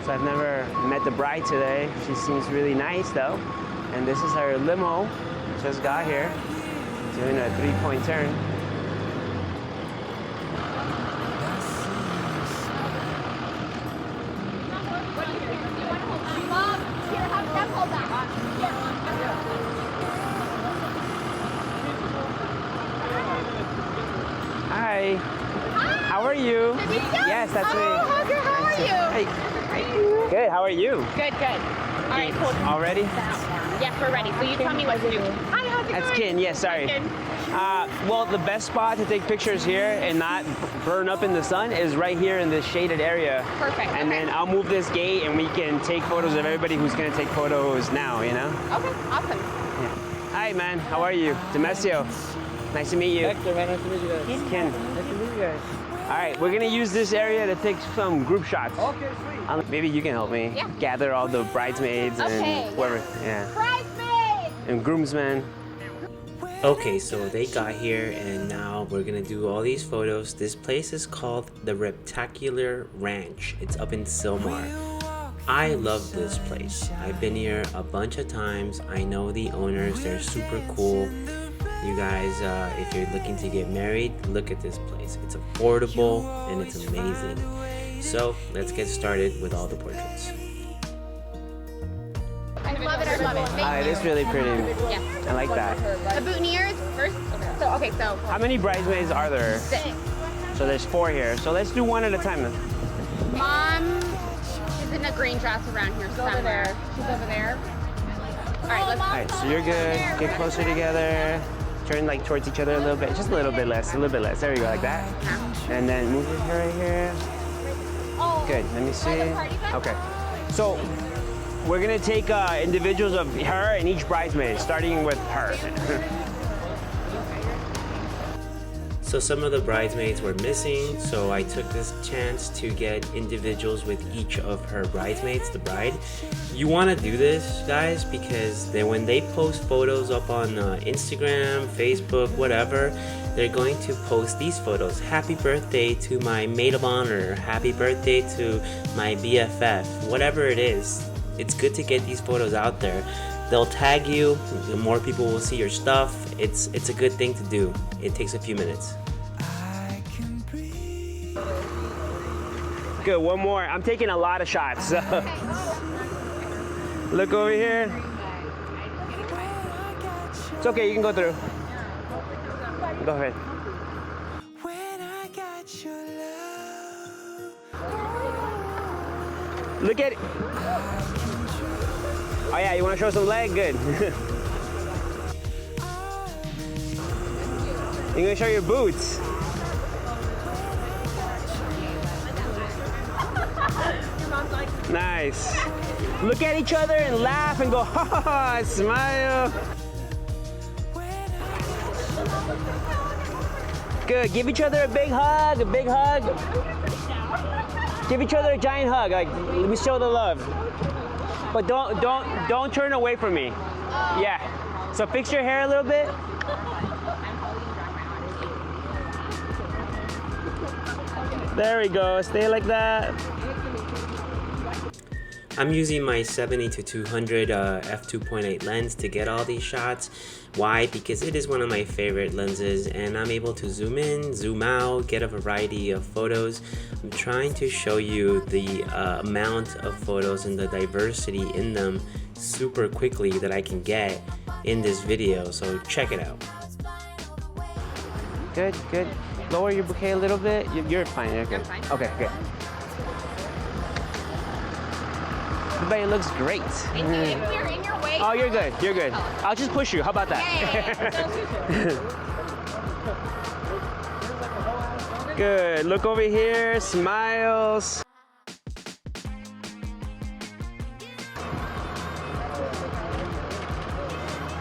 So I've never met the bride today. She seems really nice though. And this is her limo. Just got here, doing a 3-point turn. Hi. How are you? Yes, that's me. Hugger, how are you? Hey. Good, how are you? Good, good. All right, cool. All ready? Yes, we're ready. So you tell me what to do. Hi, how's it going? That's Kin, yes, sorry. Well, the best spot to take pictures here and not burn up in the sun is right here in this shaded area. Perfect. And then I'll move this gate and we can take photos of everybody who's gonna take photos now, you know? Okay, awesome. Yeah. Hi, man, how are you? Demesio. Nice to meet you. Hector, man, nice to meet you guys. Kin. Nice to meet you guys. All right, we're gonna use this area to take some group shots. Okay, sweet. Maybe you can help me gather all the bridesmaids and whoever. Yeah. Bridesmaid! And groomsmen. Okay, so they got here and now we're gonna do all these photos. This place is called the Reptacular Ranch. It's up in Silmar. I love this place. I've been here a bunch of times. I know the owners, they're super cool. You guys, if you're looking to get married, look at this place. It's affordable and it's amazing. So let's get started with all the portraits. I love it, I love it. It is really pretty. Yeah. I like that. The boutonnieres first. Okay, so How many bridesmaids are there? 6. So there's 4 here. So let's do one at a time then. Mom is in a green dress around here somewhere. She's over there. All right, let's. All right, so you're good. Get closer together. Turn like towards each other a little bit. Just a little bit less, a little bit less. There we go, like that. And then move it here, right here. Good, let me see. Okay, so we're gonna take individuals of her and each bridesmaid, starting with her. So some of the bridesmaids were missing, so I took this chance to get individuals with each of her bridesmaids, the bride. You want to do this, guys, because then when they post photos up on Instagram, Facebook, whatever, they're going to post these photos. Happy birthday to my maid of honor, happy birthday to my BFF, whatever it is. It's good to get these photos out there. They'll tag you, more people will see your stuff. It's a good thing to do. It takes a few minutes. Good, one more. I'm taking a lot of shots. So. Look over here. It's okay, you can go through. Go ahead. Look at it. Oh yeah, you want to show some leg? Good. You're gonna show your boots. Nice. Look at each other and laugh and go, ha ha ha, smile. Good, give each other a big hug, a big hug. Give each other a giant hug, like, let me show the love. But don't turn away from me. Yeah. So fix your hair a little bit. There we go, stay like that. I'm using my 70-200 f2.8 lens to get all these shots. Why? Because it is one of my favorite lenses and I'm able to zoom in, zoom out, get a variety of photos. I'm trying to show you the amount of photos and the diversity in them super quickly that I can get in this video, so check it out. Good, good. Lower your bouquet a little bit. You're fine, you're good. I'm fine. Okay, good. Everybody looks great. Thank you. If we're in your way. Oh, you're good, you're good. I'll just push you, how about that? Yeah. Good, look over here, smiles.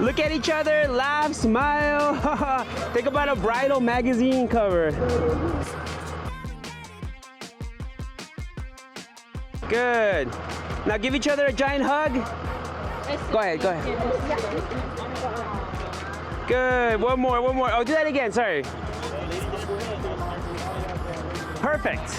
Look at each other, laugh, smile. Think about a bridal magazine cover. Good. Now give each other a giant hug. Go ahead, go ahead. Good, one more, one more. Oh, do that again, sorry. Perfect.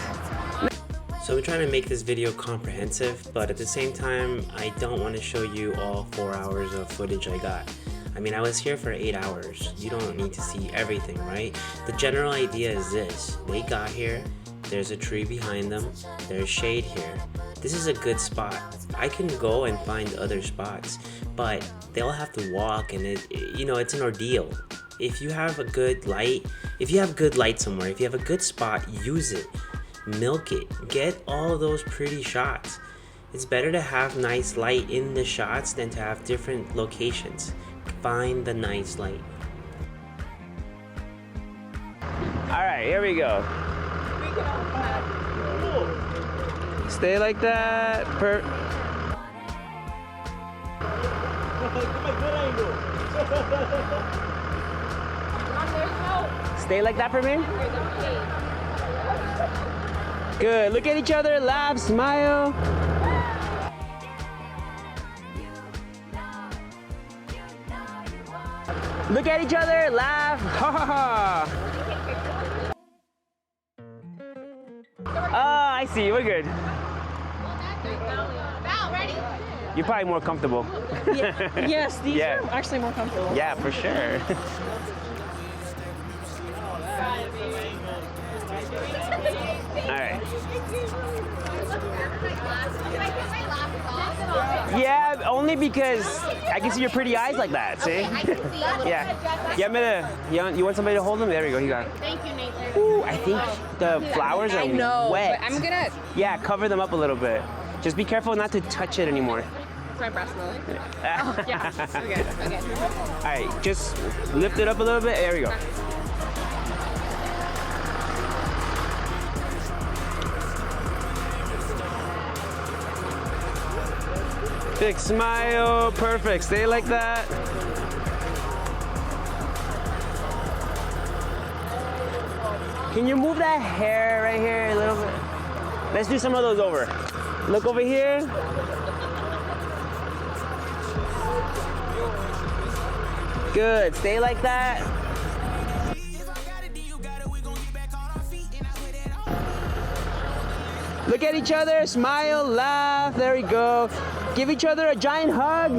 So I'm trying to make this video comprehensive, but at the same time, I don't want to show you all 4 hours of footage I got. I mean, I was here for 8 hours. You don't need to see everything, right? The general idea is this. They got here, there's a tree behind them, there's shade here. This is a good spot. I can go and find other spots, but they'll have to walk, and it's an ordeal. If you have a good light, somewhere, if you have a good spot, use it. Milk it. Get all those pretty shots. It's better to have nice light in the shots than to have different locations. Find the nice light. All right, here we go. Stay like that. Stay like that for me. Good. Look at each other. Laugh. Smile. Look at each other. Laugh. Ha ha ha. Oh, I see. We're good. Val, ready? You're probably more comfortable. Yes, these are actually more comfortable. Yeah, for sure. All right. Yeah, only because I can see your pretty eyes like that. See? I can see a little Yeah. bit. You want somebody to hold them? There we go. You got it. Thank you, Nate. Ooh, I think the flowers are wet. But I'm gonna. Yeah, cover them up a little bit. Just be careful not to touch it anymore. It's my breast milk. Oh, yeah. Okay. Okay. All right, just lift it up a little bit. There we go. Big smile, perfect. Stay like that. Can you move that hair right here a little bit? Let's do some of those over. Look over here. Good, stay like that. Look at each other, smile, laugh, there we go. Give each other a giant hug.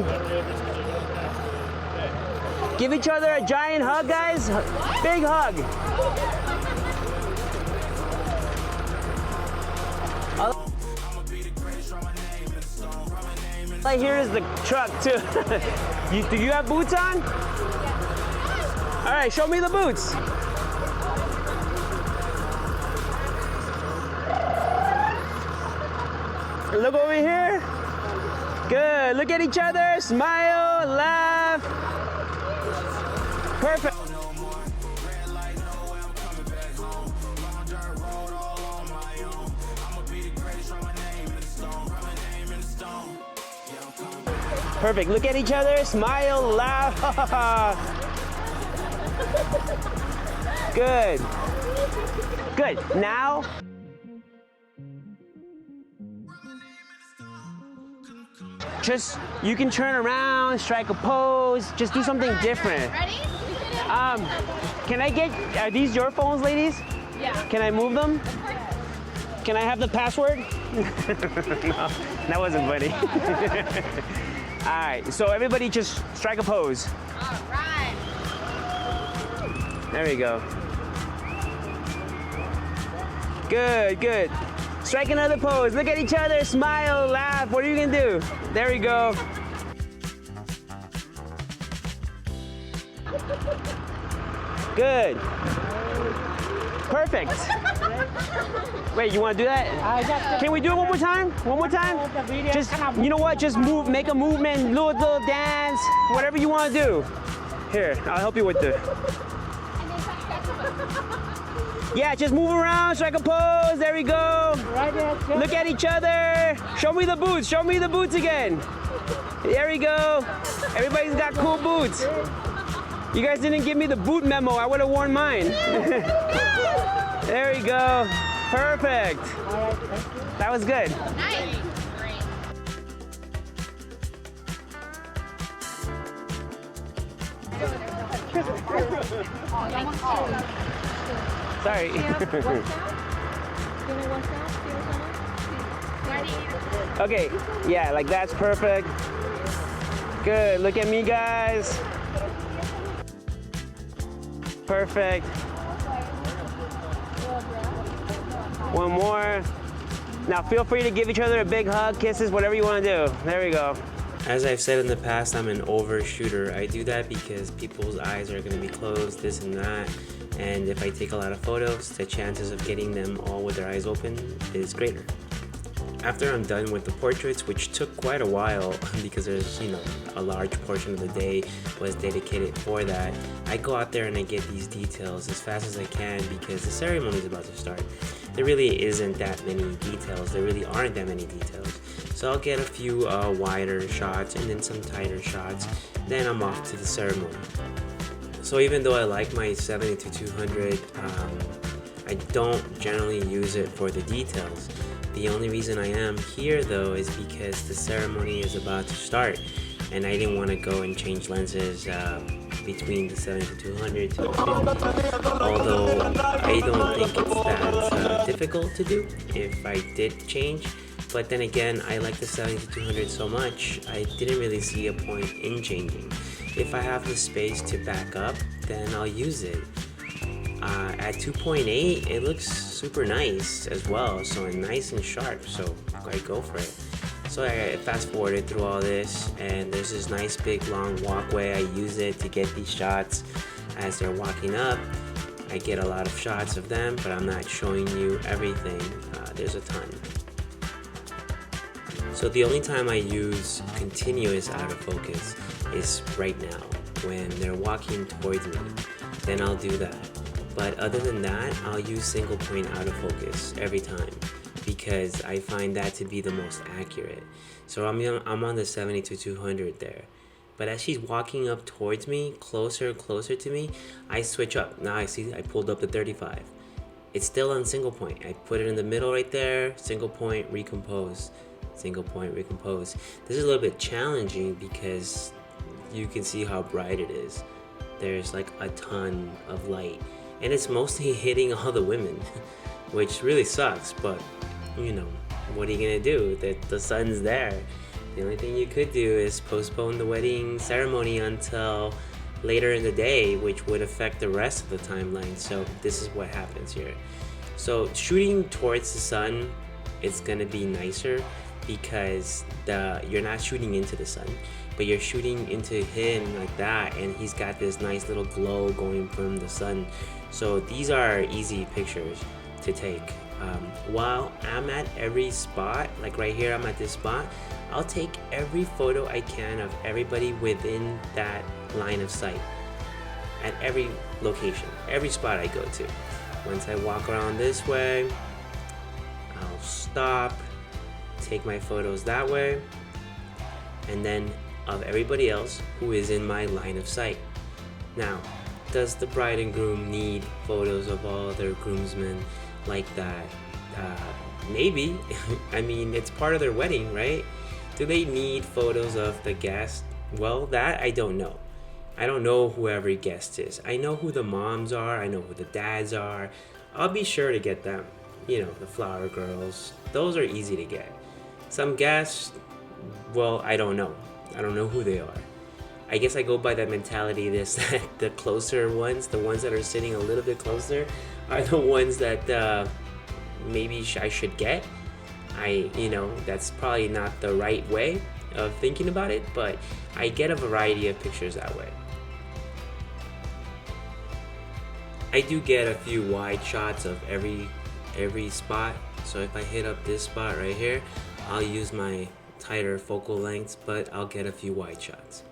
Give each other a giant hug, guys. Big hug. Right here is the truck too. Do you have boots on? All right, show me the boots. Look over here. Good. Look at each other. Smile. Laugh. Perfect. Perfect. Look at each other. Smile. Laugh. Good. Good. Now. Just, you can turn around, strike a pose, just do something different. Ready? Can I get, are these your phones, ladies? Yeah. Can I move them? Can I have the password? No, that wasn't funny. All right, so everybody just strike a pose. All right. There we go. Good, good. Strike another pose. Look at each other, smile, laugh. What are you gonna do? There we go. Good. Perfect. Wait, you wanna do that? Can we do it one more time? One more time? Just, you know what? Just move, make a movement, little dance, whatever you wanna do. Here, I'll help you with the. Yeah, just move around, strike a pose, there we go. Look at each other. Show me the boots, show me the boots again. There we go. Everybody's got cool boots. You guys didn't give me the boot memo, I would have worn mine. There we go. Perfect. That was good. Nice. Sorry. Okay, yeah, like that's perfect. Good, look at me, guys. Perfect. One more. Now feel free to give each other a big hug, kisses, whatever you want to do. There we go. As I've said in the past, I'm an overshooter. I do that because people's eyes are going to be closed, this and that. And if I take a lot of photos, the chances of getting them all with their eyes open is greater. After I'm done with the portraits, which took quite a while because there's, you know, a large portion of the day was dedicated for that, I go out there and I get these details as fast as I can because the ceremony is about to start. There really isn't that many details. There really aren't that many details. So I'll get a few wider shots and then some tighter shots. Then I'm off to the ceremony. So even though I like my 70-200, I don't generally use it for the details. The only reason I am here though is because the ceremony is about to start and I didn't want to go and change lenses between the 70-200 to the 50. Although I don't think it's that difficult to do if I did change. But then again, I like the 70-200 so much, I didn't really see a point in changing. If I have the space to back up, then I'll use it. At 2.8, it looks super nice as well, so nice and sharp, so I go for it. So I fast forwarded through all this, and there's this nice big long walkway. I use it to get these shots as they're walking up. I get a lot of shots of them, but I'm not showing you everything. There's a ton. So the only time I use continuous out of focus is right now, when they're walking towards me. Then I'll do that. But other than that, I'll use single point out of focus every time because I find that to be the most accurate. So I'm on the 70-200 there. But as she's walking up towards me, closer and closer to me, I switch up. Now I see I pulled up the 35. It's still on single point. I put it in the middle right there, single point, recompose. Single point, recompose. This is a little bit challenging because you can see how bright it is. There's like a ton of light. And it's mostly hitting all the women, which really sucks, but you know, what are you gonna do? The sun's there. The only thing you could do is postpone the wedding ceremony until later in the day, which would affect the rest of the timeline. So this is what happens here. So shooting towards the sun, it's gonna be nicer because you're not shooting into the sun, but you're shooting into him like that, and he's got this nice little glow going from the sun. So these are easy pictures to take. While I'm at every spot, like right here, I'm at this spot, I'll take every photo I can of everybody within that line of sight at every location, every spot I go to. Once I walk around this way, I'll stop, take my photos that way, and then of everybody else who is in my line of sight. Now, does the bride and groom need photos of all their groomsmen like that? Maybe. I mean, it's part of their wedding, right? Do they need photos of the guest? Well, that I don't know. I don't know who every guest is. I know who the moms are. I know who the dads are. I'll be sure to get them. You know, the flower girls. Those are easy to get. Some guests, well, I don't know. I don't know who they are. I guess I go by that mentality that the closer ones, the ones that are sitting a little bit closer, are the ones that maybe I should get. You know, that's probably not the right way of thinking about it, but I get a variety of pictures that way. I do get a few wide shots of every spot. So if I hit up this spot right here, I'll use my tighter focal lengths, but I'll get a few wide shots.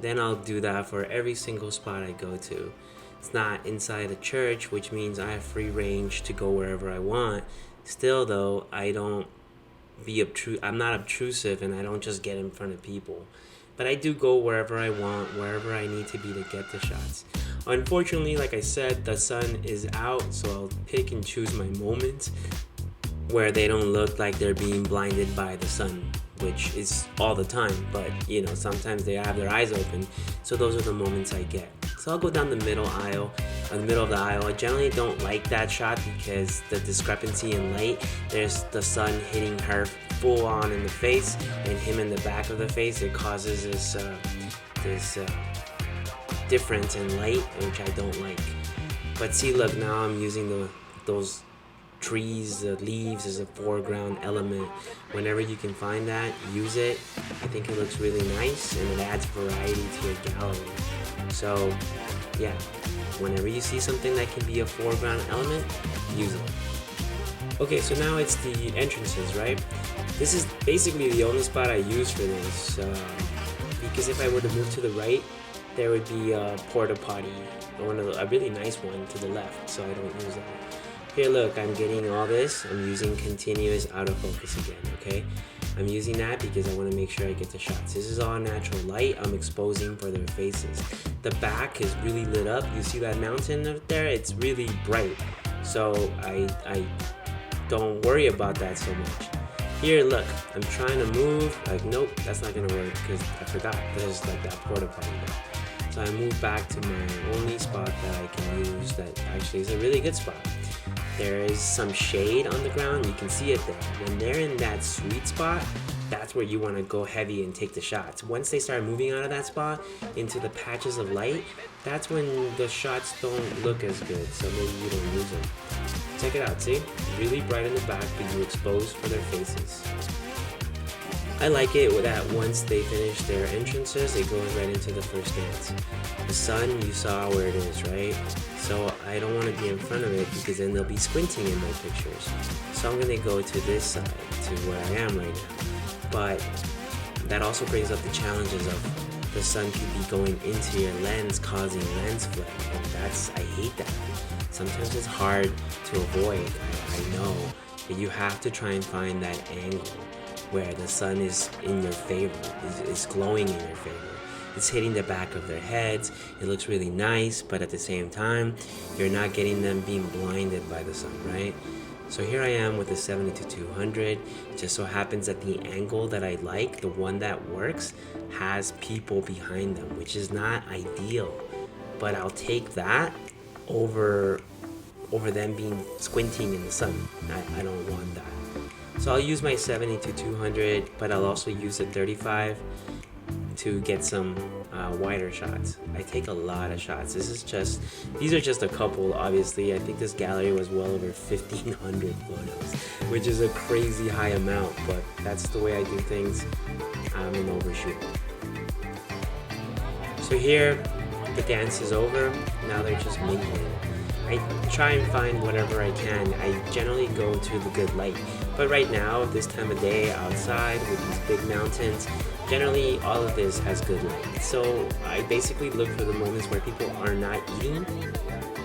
Then I'll do that for every single spot I go to. It's not inside a church, which means I have free range to go wherever I want. Still though, I'm not obtrusive and I don't just get in front of people. But I do go wherever I want, wherever I need to be to get the shots. Unfortunately, like I said, the sun is out, so I'll pick and choose my moments where they don't look like they're being blinded by the sun, which is all the time, but you know, sometimes they have their eyes open, so those are the moments I get. So I'll go down the middle aisle, the middle of the aisle. I generally don't like that shot because the discrepancy in light. There's the sun hitting her full on in the face and him in the back of the face. It causes this difference in light, which I don't like. But see, look, now I'm using those trees, the leaves as a foreground element. Whenever you can find that, use it. I think it looks really nice and it adds variety to your gallery. So yeah, whenever you see something that can be a foreground element, use it. Okay, so now it's the entrances, right? This is basically the only spot I use for this, because if I were to move to the right, there would be a porta potty, a really nice one to the left, so I don't use that. Here, look, I'm getting all this. I'm using continuous autofocus again, okay? I'm using that because I want to make sure I get the shots. This is all natural light I'm exposing for their faces. The back is really lit up. You see that mountain up there? It's really bright. So I don't worry about that so much. Here, look, I'm trying to move. Like, nope, that's not gonna work because I forgot there's like that porta potty there. So I move back to my only spot that I can use that actually is a really good spot. There is some shade on the ground, you can see it there. When they're in that sweet spot, that's where you want to go heavy and take the shots. Once they start moving out of that spot into the patches of light, that's when the shots don't look as good, so maybe you don't use them. Check it out, see? Really bright in the back, but you expose for their faces. I like it that once they finish their entrances, it goes right into the first dance. The sun, you saw where it is, right? So I don't want to be in front of it because then they'll be squinting in my pictures. So I'm going to go to this side, to where I am right now. But that also brings up the challenges of the sun could be going into your lens, causing lens flare. And I hate that. Sometimes it's hard to avoid, I know, but you have to try and find that angle where the sun is in your favor, is glowing in your favor. It's hitting the back of their heads. It looks really nice, but at the same time, you're not getting them being blinded by the sun, right? So here I am with the 70-200. It just so happens that the angle that I like, the one that works, has people behind them, which is not ideal. But I'll take that over them being squinting in the sun. I don't want that. So I'll use my 70-200, but I'll also use a 35 to get some wider shots. I take a lot of shots. These are just a couple, obviously. I think this gallery was well over 1,500 photos, which is a crazy high amount, but that's the way I do things. I'm an overshoot. So here, the dance is over. Now they're just mingling. I try and find whatever I can. I generally go to the good light. But right now, this time of day, outside with these big mountains, generally all of this has good light. So I basically look for the moments where people are not eating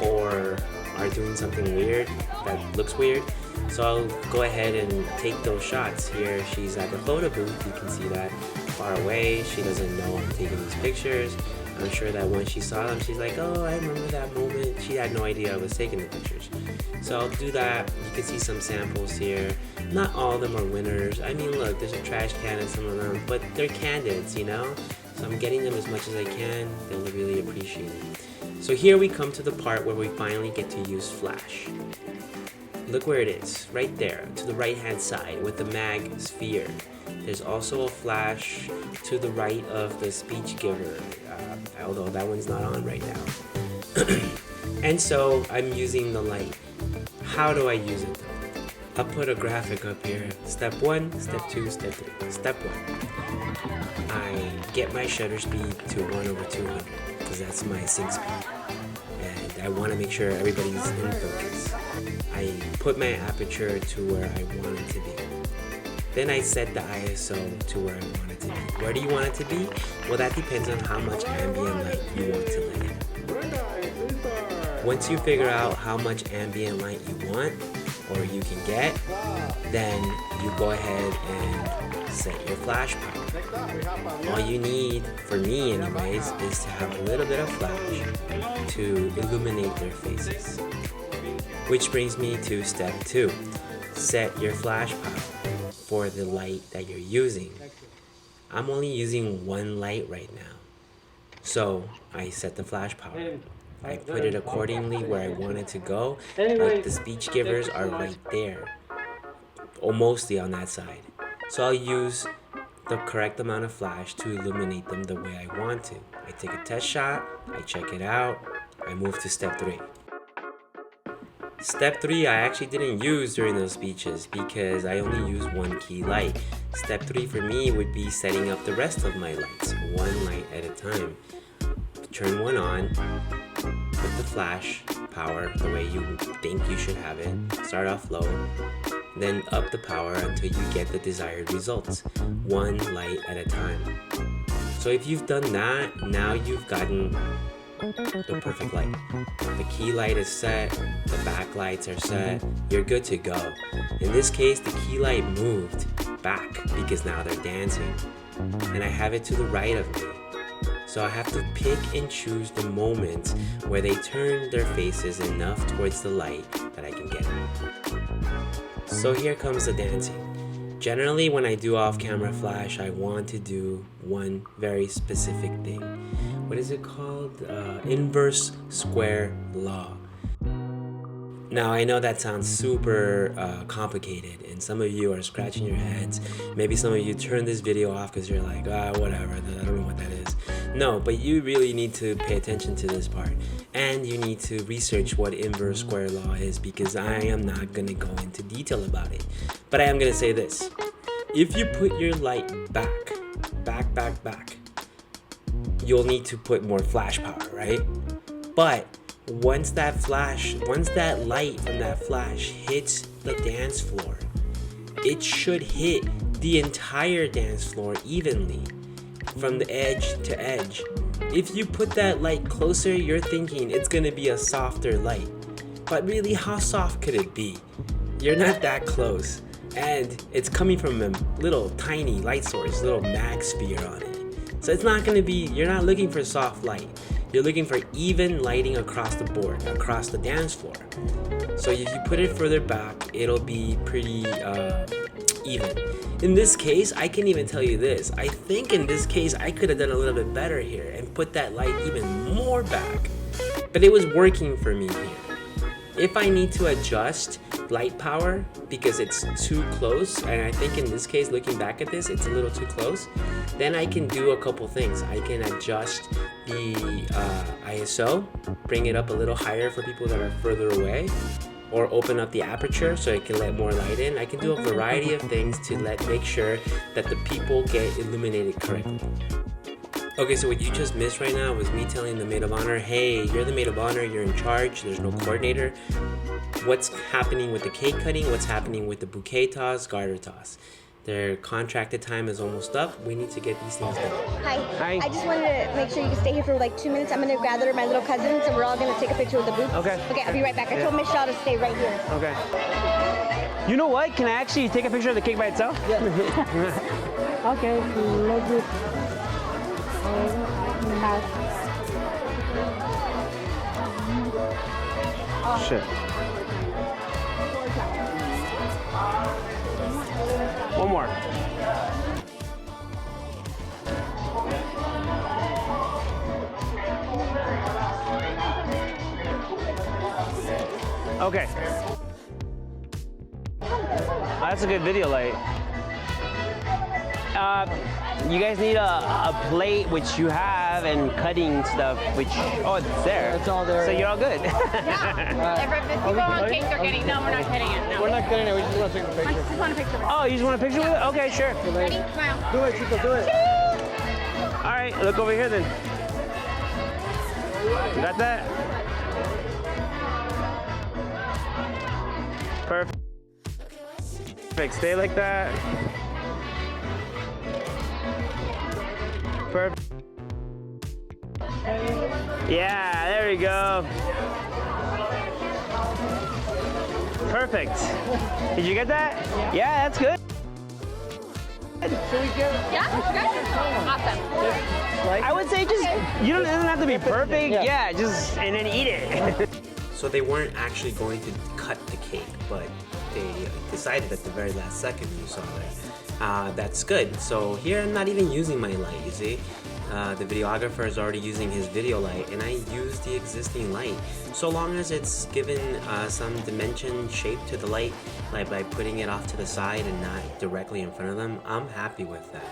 or are doing something weird that looks weird. So I'll go ahead and take those shots. Here she's at the photo booth, you can see that far away. She doesn't know I'm taking these pictures. I'm sure that when she saw them, she's like, oh, I remember that moment. She had no idea I was taking the pictures. So I'll do that. You can see some samples here. Not all of them are winners. I mean, look, there's a trash can in some of them, but they're candids, you know? So I'm getting them as much as I can. They'll really appreciate it. So here we come to the part where we finally get to use flash. Look where it is, right there, to the right-hand side with the mag sphere. There's also a flash to the right of the speech giver, although that one's not on right now. And so I'm using the light. How do I use it though? I'll put a graphic up here. Step 1, step 2, step 3. Step 1. I get my shutter speed to 1/200 because that's my sync speed. And I want to make sure everybody's in focus. I put my aperture to where I want it to be. Then I set the ISO to where I want it to be. Where do you want it to be? Well, that depends on how much ambient light you want to let in. Once you figure out how much ambient light you want or you can get, then you go ahead and set your flash power. All you need, for me anyways, is to have a little bit of flash to illuminate their faces. Which brings me to step 2. Set your flash power for the light that you're using. I'm only using one light right now. So I set the flash power. I put it accordingly where I want it to go. Like the speech givers are right there, or mostly on that side. So I'll use the correct amount of flash to illuminate them the way I want to. I take a test shot, I check it out, I move to step 3. Step 3 I actually didn't use during those speeches because I only use one key light. Step 3 for me would be setting up the rest of my lights, one light at a time. Turn one on, put the flash power the way you think you should have it, start off low, then up the power until you get the desired results, one light at a time. So if you've done that, now you've gotten the perfect light. The key light is set, the backlights are set, you're good to go. In this case, the key light moved back because now they're dancing, and I have it to the right of me. So I have to pick and choose the moments where they turn their faces enough towards the light that I can get it. So here comes the dancing. Generally, when I do off-camera flash, I want to do one very specific thing. What is it called? Inverse square law. Now, I know that sounds super complicated, and some of you are scratching your heads. Maybe some of you turn this video off because you're like, whatever, I don't know what that is. No, but you really need to pay attention to this part, and you need to research what inverse square law is, because I am not going to go into detail about it. But I am going to say this. If you put your light back, you'll need to put more flash power, right? But once that light from that flash hits the dance floor, it should hit the entire dance floor evenly from the edge to edge. If you put that light closer, you're thinking it's gonna be a softer light, but really, how soft could it be? You're not that close, and it's coming from a little tiny light source, little mag sphere on it. So it's not gonna be, you're not looking for soft light. You're looking for even lighting across the board, across the dance floor. So if you put it further back, it'll be pretty even. In this case, I can even tell you this. I think in this case, I could have done a little bit better here and put that light even more back. But it was working for me here. If I need to adjust light power because it's too close, and I think in this case, looking back at this, it's a little too close, then I can do a couple things. I can adjust the ISO, bring it up a little higher for people that are further away, or open up the aperture so it can let more light in. I can do a variety of things to make sure that the people get illuminated correctly. Okay, so what you just missed right now was me telling the maid of honor, hey, you're the maid of honor, you're in charge, there's no coordinator. What's happening with the cake cutting? What's happening with the bouquet toss, garter toss? Their contracted time is almost up. We need to get these things done. Hi. Hi. I just wanted to make sure you can stay here for like 2 minutes. I'm going to gather my little cousins and we're all going to take a picture with the booth. Okay. Okay, I'll be right back. I told Miss Shaw to stay right here. Okay. You know what? Can I actually take a picture of the cake by itself? Yeah. Okay, love it. Shit. One more. Okay. That's a good video light. You guys need a plate, which you have, and cutting stuff, which, oh, it's there. It's all there. So you're all good. Yeah. If people want cake, they're getting. No, we're not getting it. No. We're not getting it, we just want to take a I picture. just want a picture. Oh, you just want a picture with it? Okay, sure. Ready? Smile. Do it, Chico, do it. All right, look over here then. You got that? Perfect. Stay like that. Perfect. Yeah, there we go. Perfect. Did you get that? Yeah, that's good. Yeah. Awesome. I would say just, it doesn't have to be perfect. Yeah, just, and then eat it. So they weren't actually going to cut the cake, but they decided at the very last second, you saw that. That's good. So here I'm not even using my light, you see. the videographer is already using his video light, and I use the existing light. So long as it's given some dimension, shape to the light, like by putting it off to the side and not directly in front of them, I'm happy with that.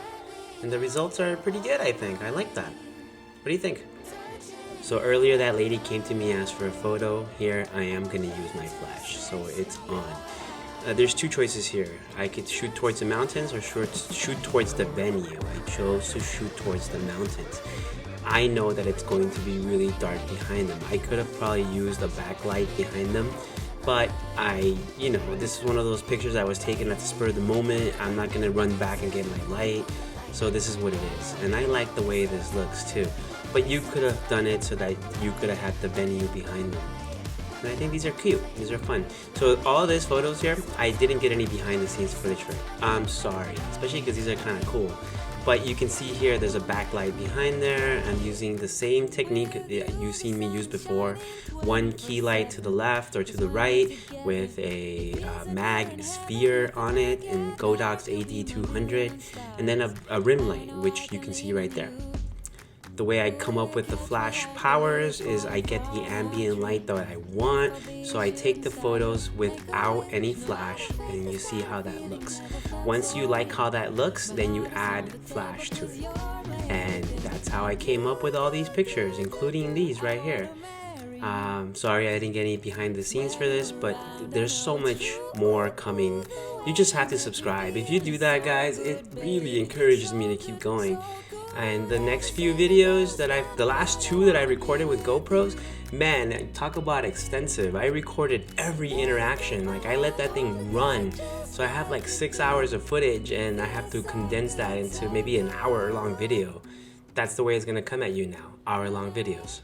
And the results are pretty good, I think. I like that. What do you think? So earlier that lady came to me, asked for a photo. Here I am gonna use my flash, so it's on. There's two choices here. I could shoot towards the mountains or shoot towards the venue. I chose to shoot towards the mountains. I know that it's going to be really dark behind them. I could have probably used a backlight behind them, but this is one of those pictures I was taking at the spur of the moment. I'm not gonna run back and get my light. So this is what it is, and I like the way this looks too. But you could have done it so that you could have had the venue behind them. And I think these are cute, these are fun. So all of these photos here, I didn't get any behind the scenes footage for it. I'm sorry, especially because these are kind of cool. But you can see here there's a backlight behind there. I'm using the same technique that you've seen me use before. One key light to the left or to the right with a mag sphere on it in Godox AD200, and then a rim light, which you can see right there. The way I come up with the flash powers is I get the ambient light that I want, so I take the photos without any flash, and you see how that looks. Once you like how that looks, then you add flash to it. And that's how I came up with all these pictures, including these right here. Sorry I didn't get any behind the scenes for this, but there's so much more coming. You just have to subscribe. If you do that, guys, it really encourages me to keep going. And the next few videos the last two that I recorded with GoPros, man, talk about extensive. I recorded every interaction. Like, I let that thing run. So I have like 6 hours of footage, and I have to condense that into maybe an hour-long video. That's the way it's gonna come at you now, hour-long videos.